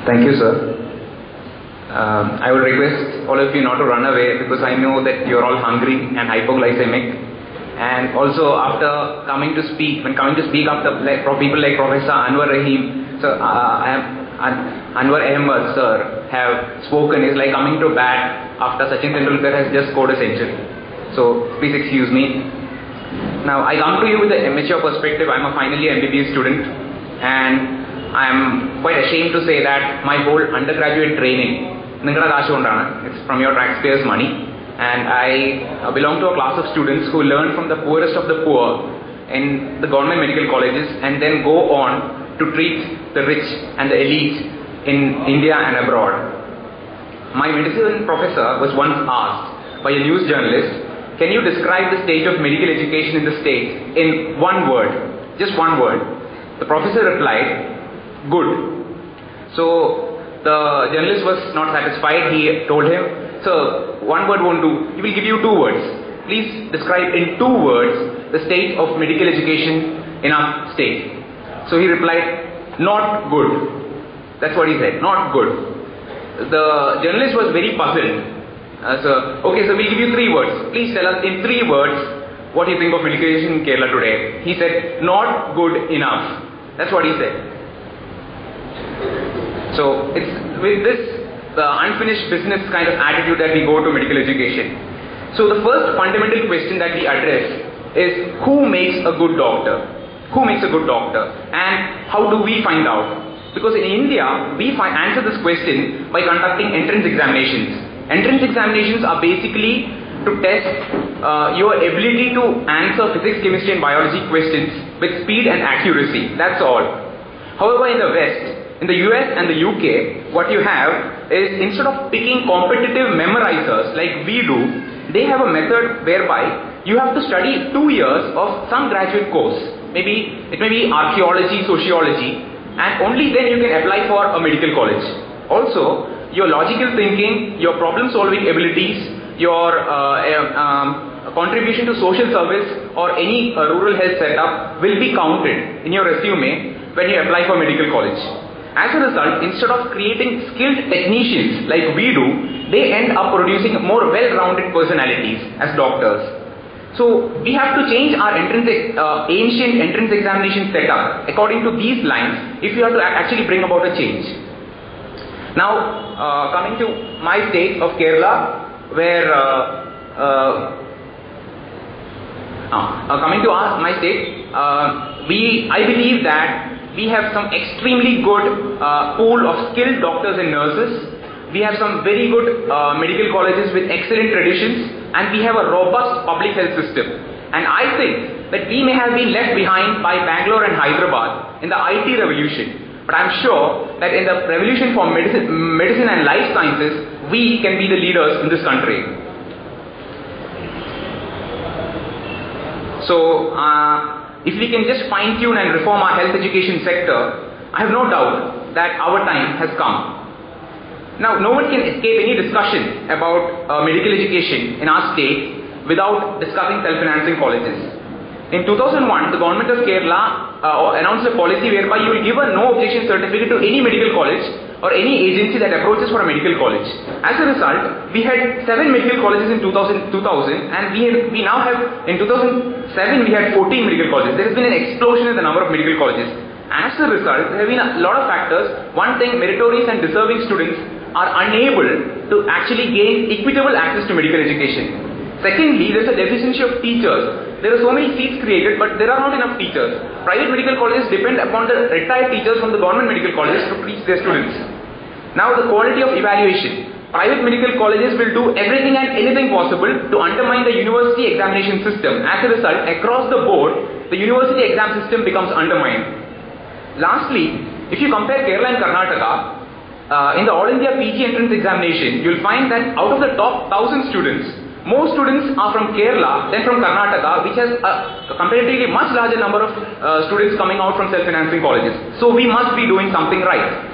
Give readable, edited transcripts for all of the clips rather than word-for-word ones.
Thank you, sir. I would request all of you not to run away because I know that you're all hungry and hypoglycemic. And also, after coming to speak, after people like Professor Anwar Rahim, sir, Anwar Ahmed, sir, have spoken, is like coming to bat after Sachin Tendulkar has just scored a century. So, please excuse me. Now, I come to you with an amateur perspective. I'm a final year MBBS student, and I'm quite ashamed to say that my whole undergraduate training, it's from your taxpayers' money, and I belong to a class of students who learn from the poorest of the poor in the government medical colleges and then go on to treat the rich and the elite in India and abroad. My medicine professor was once asked by a news journalist, can you describe the state of medical education in the state in one word, just one word? The professor replied, good. So the journalist was not satisfied. He told him, sir, one word won't do. He will give you 2 words. Please describe in 2 words the state of medical education in our state. So he replied, not good. That's what he said, not good. The journalist was very puzzled. Okay, so we'll give you 3 words. Please tell us in 3 words what you think of medical education in Kerala today. He said, not good enough. That's what he said. So it's with this the unfinished business kind of attitude that we go to medical education. So the first fundamental question that we address is who makes a good doctor? Who makes a good doctor? And how do we find out? Because in India, we answer this question by conducting entrance examinations. Entrance examinations are basically to test your ability to answer physics, chemistry and biology questions with speed and accuracy. That's all. However, in the West, in the US and the UK, what you have is instead of picking competitive memorizers like we do, they have a method whereby you have to study 2 years of some graduate course. Maybe it may be archaeology, sociology, and only then you can apply for a medical college. Also, your logical thinking, your problem solving abilities, your contribution to social service or any rural health setup will be counted in your resume when you apply for medical college. As a result, instead of creating skilled technicians like we do, they end up producing more well-rounded personalities as doctors. So we have to change our ancient entrance examination setup according to these lines if you have to actually bring about a change. Now, coming to my state of Kerala, where my state, I believe that we have some extremely good pool of skilled doctors and nurses. We have some very good medical colleges with excellent traditions, and we have a robust public health system. And I think that we may have been left behind by Bangalore and Hyderabad in the IT revolution. But I'm sure that in the revolution for medicine and life sciences, we can be the leaders in this country. So, if we can just fine-tune and reform our health education sector, I have no doubt that our time has come. Now, no one can escape any discussion about medical education in our state without discussing self-financing colleges. In 2001, the government of Kerala announced a policy whereby you will give a no objection certificate to any medical college or any agency that approaches for a medical college. As a result, we had 7 medical colleges in 2000 and we now have, in 2007 we had 14 medical colleges. There has been an explosion in the number of medical colleges. As a result, there have been a lot of factors. One thing, meritorious and deserving students are unable to actually gain equitable access to medical education. Secondly, there is a deficiency of teachers. There are so many seats created, but there are not enough teachers. Private medical colleges depend upon the retired teachers from the government medical colleges to teach their students. Now, the quality of evaluation. Private medical colleges will do everything and anything possible to undermine the university examination system. As a result, across the board, the university exam system becomes undermined. Lastly, if you compare Kerala and Karnataka, in the All India PG entrance examination, you will find that out of the top 1,000 students, more students are from Kerala than from Karnataka, which has a comparatively much larger number of students coming out from self-financing colleges. So we must be doing something right.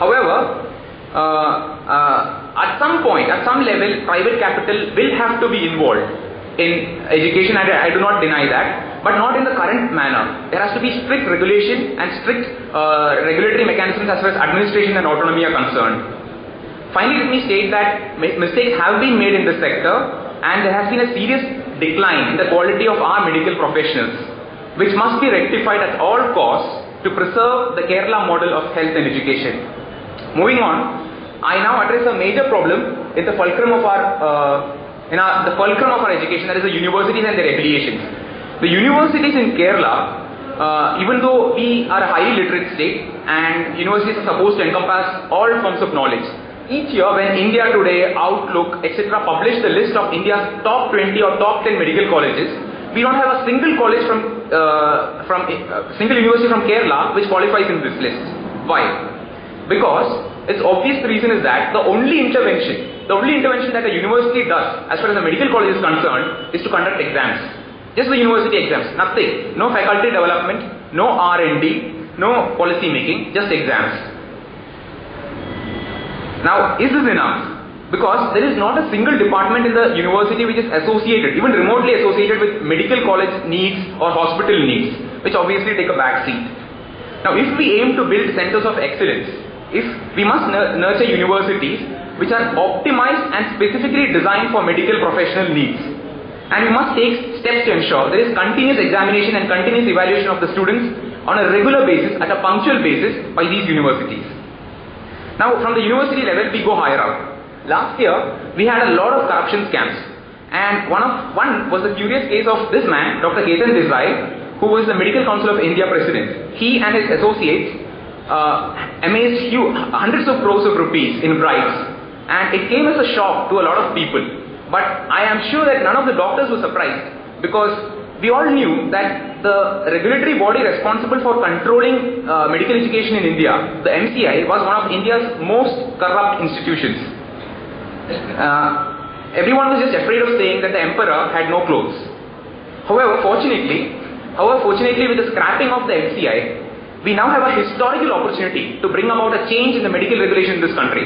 However, at some point, at some level, private capital will have to be involved in education. I do not deny that. but not in the current manner. There has to be strict regulation and strict regulatory mechanisms as far as administration and autonomy are concerned. Finally, let me state that mistakes have been made in this sector, and there has been a serious decline in the quality of our medical professionals, which must be rectified at all costs to preserve the Kerala model of health and education. Moving on, I now address a major problem in the fulcrum of our education, that is the universities and their affiliations. The universities in Kerala, even though we are a highly literate state and universities are supposed to encompass all forms of knowledge, each year when India Today, Outlook, etc. publish the list of India's top 20 or top 10 medical colleges, we don't have a single college single university from Kerala which qualifies in this list. Why? Because its obvious reason is that the only intervention that a university does as far as a medical college is concerned is to conduct exams. Just the university exams, nothing. No faculty development, no R&D, no policy making, just exams. Now, is this enough? Because there is not a single department in the university which is associated, even remotely associated with medical college needs or hospital needs, which obviously take a back seat. Now, if we aim to build centers of excellence, we must nurture universities which are optimized and specifically designed for medical professional needs. And we must take steps to ensure there is continuous examination and continuous evaluation of the students on a regular basis, at a punctual basis, by these universities. Now, from the university level, we go higher up. Last year, we had a lot of corruption scams, and one was the curious case of this man, Dr. Danjay, who was the Medical Council of India president. He and his associates amassed hundreds of crores of rupees in bribes, and it came as a shock to a lot of people. But I am sure that none of the doctors were surprised, because we all knew that the regulatory body responsible for controlling medical education in India, the MCI, was one of India's most corrupt institutions. Everyone was just afraid of saying that the emperor had no clothes. However, fortunately, with the scrapping of the MCI, we now have a historical opportunity to bring about a change in the medical regulation in this country.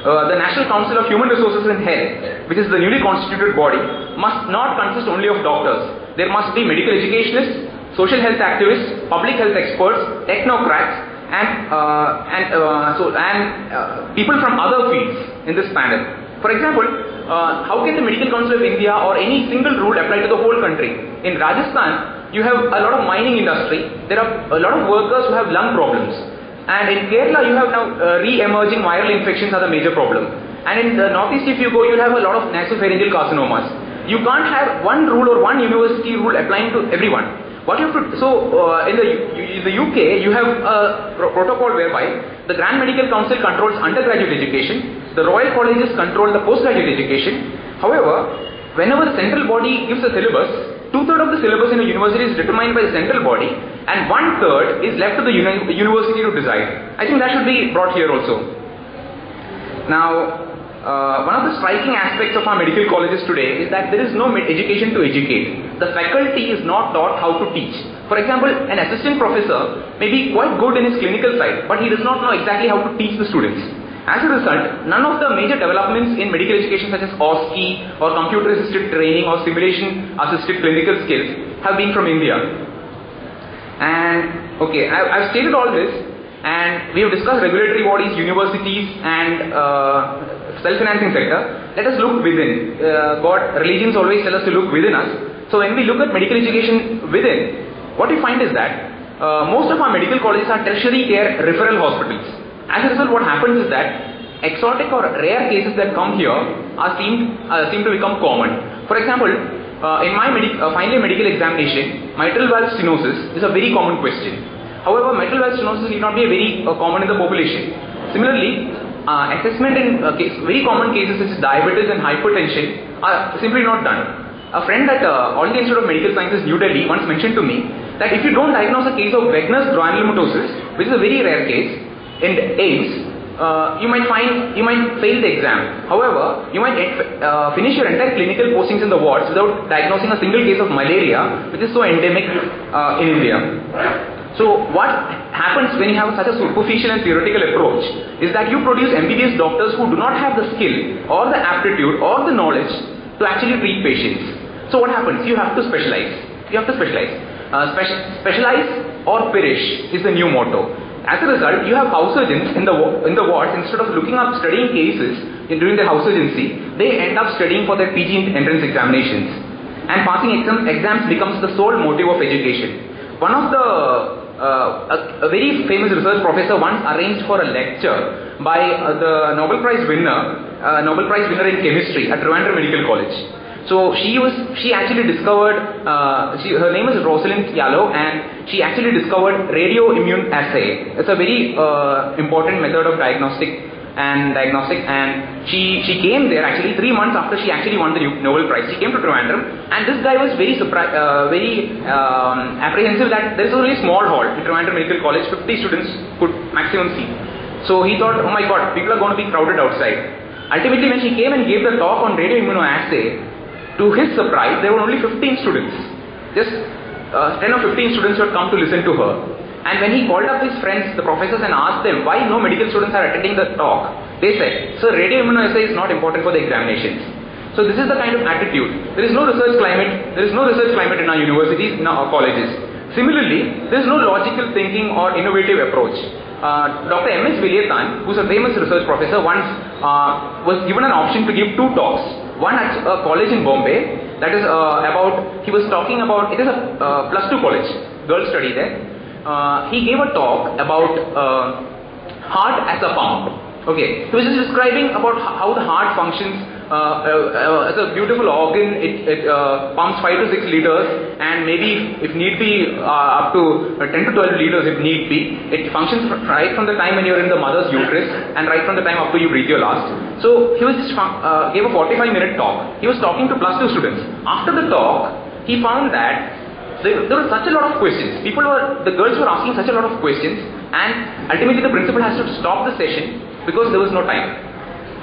The National Council of Human Resources and Health, which is the newly constituted body, must not consist only of doctors. There must be medical educationists, social health activists, public health experts, technocrats, and people from other fields in this panel. For example, how can the Medical Council of India or any single rule apply to the whole country? In Rajasthan, you have a lot of mining industry. There are a lot of workers who have lung problems. And in Kerala, you have now re-emerging viral infections are the major problem. And in the northeast, if you go, you'll have a lot of nasopharyngeal carcinomas. You can't have one rule or one university rule applying to everyone. What you have to, in the UK, you have a protocol whereby the Grand Medical Council controls undergraduate education, the Royal Colleges control the postgraduate education. However, whenever the central body gives a syllabus, 2/3 of the syllabus in a university is determined by the central body, and 1/3 is left to the university to decide. I think that should be brought here also. Now, one of the striking aspects of our medical colleges today is that there is no education to educate. The faculty is not taught how to teach. For example, an assistant professor may be quite good in his clinical side, but he does not know exactly how to teach the students. As a result, none of the major developments in medical education such as OSCE or computer-assisted training or simulation-assisted clinical skills have been from India. And okay, I've stated all this, and we have discussed regulatory bodies, universities, and self-financing sector. Let us look within. Religions always tell us to look within us. So when we look at medical education within, what we find is that most of our medical colleges are tertiary care referral hospitals. As a result, what happens is that exotic or rare cases that come here seem to become common. For example, in my final year medical examination, mitral valve stenosis is a very common question. However, mitral valve stenosis need not be very common in the population. Similarly, assessment in very common cases such as diabetes and hypertension are simply not done. A friend at All India Institute of Medical Sciences, New Delhi, once mentioned to me that if you don't diagnose a case of Wegener's granulomatosis, which is a very rare case, in AIDS, you might fail the exam. However, you might finish your entire clinical postings in the wards without diagnosing a single case of malaria, which is so endemic in India. So what happens when you have such a superficial and theoretical approach is that you produce MBBS doctors who do not have the skill or the aptitude or the knowledge to actually treat patients. So what happens? You have to specialize. You have to specialize. Specialize or perish is the new motto. As a result, you have house surgeons in the wards, instead of looking up studying cases during their house surgency, they end up studying for their PG entrance examinations. And passing exams becomes the sole motive of education. One of the a very famous research professor once arranged for a lecture by the Nobel Prize winner in chemistry at Trivandrum Medical College. So she actually discovered, her name is Rosalind Yallow, and she actually discovered radioimmunoassay. It's a very important method of diagnostic, and she came there actually 3 months after she actually won the Nobel Prize. She came to Trivandrum, and this guy was very apprehensive that there is only a small hall in Trivandrum Medical College, 50 students could maximum seat. So he thought, oh my god, people are going to be crowded outside. Ultimately, when she came and gave the talk on radioimmunoassay, to his surprise, there were only 15 students. Just 10 or 15 students had come to listen to her. And when he called up his friends, the professors, and asked them why no medical students are attending the talk, they said, sir, radioimmunoassay is not important for the examinations. So this is the kind of attitude. There is no research climate. There is no research climate in our universities, in our colleges. Similarly, there is no logical thinking or innovative approach. Dr. M.S. Vilietan, who is a famous research professor, once was given an option to give 2 talks. One at a college in Bombay, that is he was talking about, it is a +2 college, girls study there. He gave a talk about heart as a pump. Okay, he was just describing about how the heart functions as a beautiful organ. It pumps 5 to 6 liters, and maybe if need be up to 10 to 12 liters if need be. It functions right from the time when you're in the mother's uterus and right from the time up to you breathe your last. So he was just gave a 45-minute talk. He was talking to +2 students. After the talk, he found that there were such a lot of questions. The girls were asking such a lot of questions, and ultimately the principal has to stop the session because there was no time.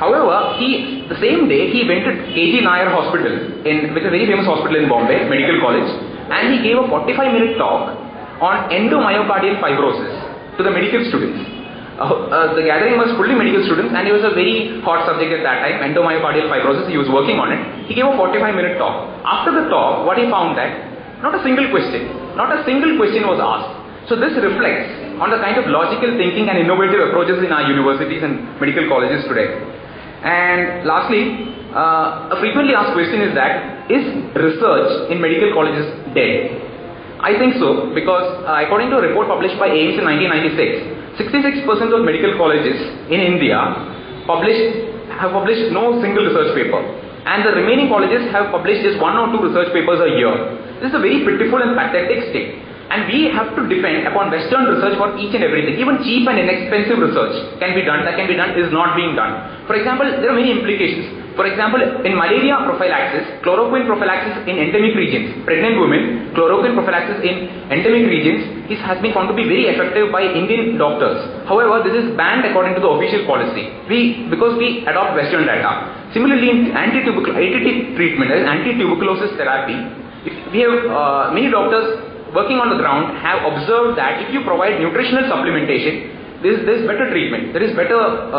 However, the same day he went to KG Nair Hospital, which is a very famous hospital in Bombay, Medical College, and he gave a 45-minute talk on endomyocardial fibrosis to the medical students. The gathering was fully medical students, and it was a very hot subject at that time, endomyocardial fibrosis. He was working on it. He gave a 45-minute talk. After the talk, what he found that not a single question was asked. So this reflects on the kind of logical thinking and innovative approaches in our universities and medical colleges today. And lastly, a frequently asked question is that, is research in medical colleges dead? I think so, because according to a report published by AIMS in 1996, 66% of medical colleges in India have published no single research paper, and the remaining colleges have published just 1 or 2 research papers a year. This is a very pitiful and pathetic state. And we have to depend upon Western research for each and everything. Even cheap and inexpensive research can be done, is not being done. For example, there are many implications. For example, in malaria prophylaxis, chloroquine prophylaxis in endemic regions, pregnant women, chloroquine prophylaxis in endemic regions has been found to be very effective by Indian doctors. However, this is banned according to the official policy, because we adopt Western data. Similarly, in anti-TB treatment, that is anti-tuberculosis therapy, we have many doctors working on the ground have observed that if you provide nutritional supplementation, there is better treatment, there is better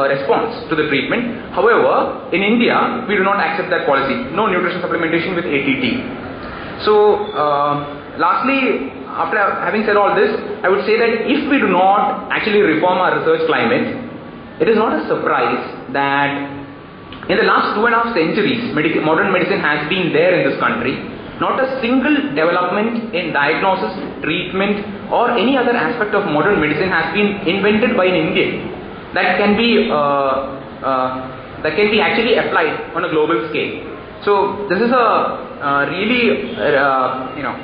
response to the treatment. However, in India, we do not accept that policy. No nutrition supplementation with ATT. So, lastly, after having said all this, I would say that if we do not actually reform our research climate, it is not a surprise that in the last 2.5 centuries, modern medicine has been there in this country. Not a single development in diagnosis, treatment, or any other aspect of modern medicine has been invented by an Indian that can be actually applied on a global scale. So this is a really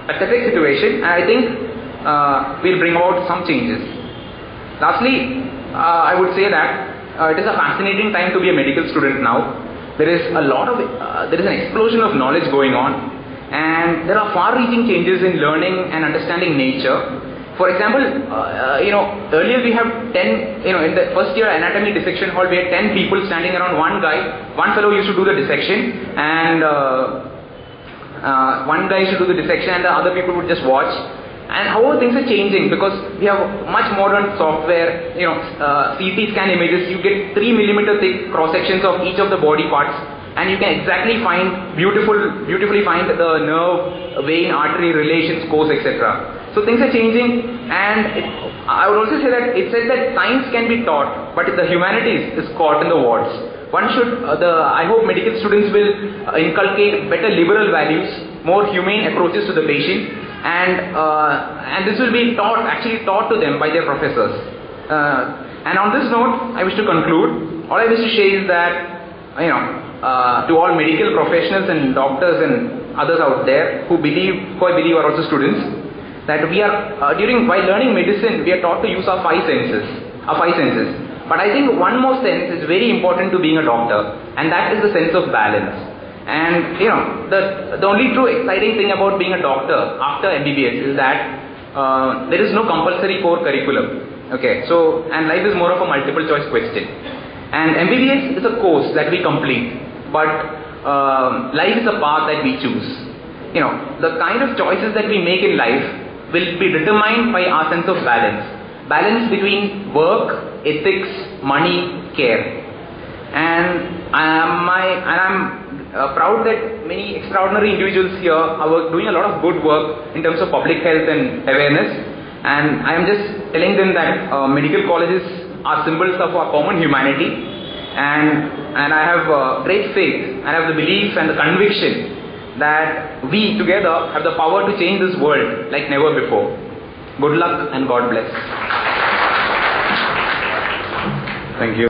pathetic situation, and I think we'll bring about some changes. Lastly, I would say that it is a fascinating time to be a medical student now. There is an explosion of knowledge going on. And there are far-reaching changes in learning and understanding nature. For example, earlier we have 10, in the first year anatomy dissection hall, we had 10 people standing around one guy. One fellow used to do the dissection, and one guy used to do the dissection, and the other people would just watch. And however, things are changing because we have much modern software, CT scan images. You get 3 mm thick cross sections of each of the body parts. and you can exactly beautifully find the nerve, vein, artery relations, course, etc. So things are changing, and I would also say that it said that science can be taught, but the humanities is caught in the wards. One should, I hope medical students will inculcate better liberal values, more humane approaches to the patient, and this will be actually taught to them by their professors. And on this note, I wish to conclude. All I wish to say is that, to all medical professionals and doctors and others out there who I believe are also students, that we are, while learning medicine, we are taught to use our five senses. But I think one more sense is very important to being a doctor, and that is the sense of balance. And the only true exciting thing about being a doctor after MBBS is that there is no compulsory core curriculum. Okay, so, and life is more of a multiple choice question. And MBBS is a course that we complete, but life is a path that we choose. The kind of choices that we make in life will be determined by our sense of balance. Balance between work, ethics, money, care. And I'm proud that many extraordinary individuals here are doing a lot of good work in terms of public health and awareness. And I am just telling them that medical colleges are symbols of our common humanity. And I have great faith, I have the belief and the conviction that we together have the power to change this world like never before. Good luck and God bless. Thank you.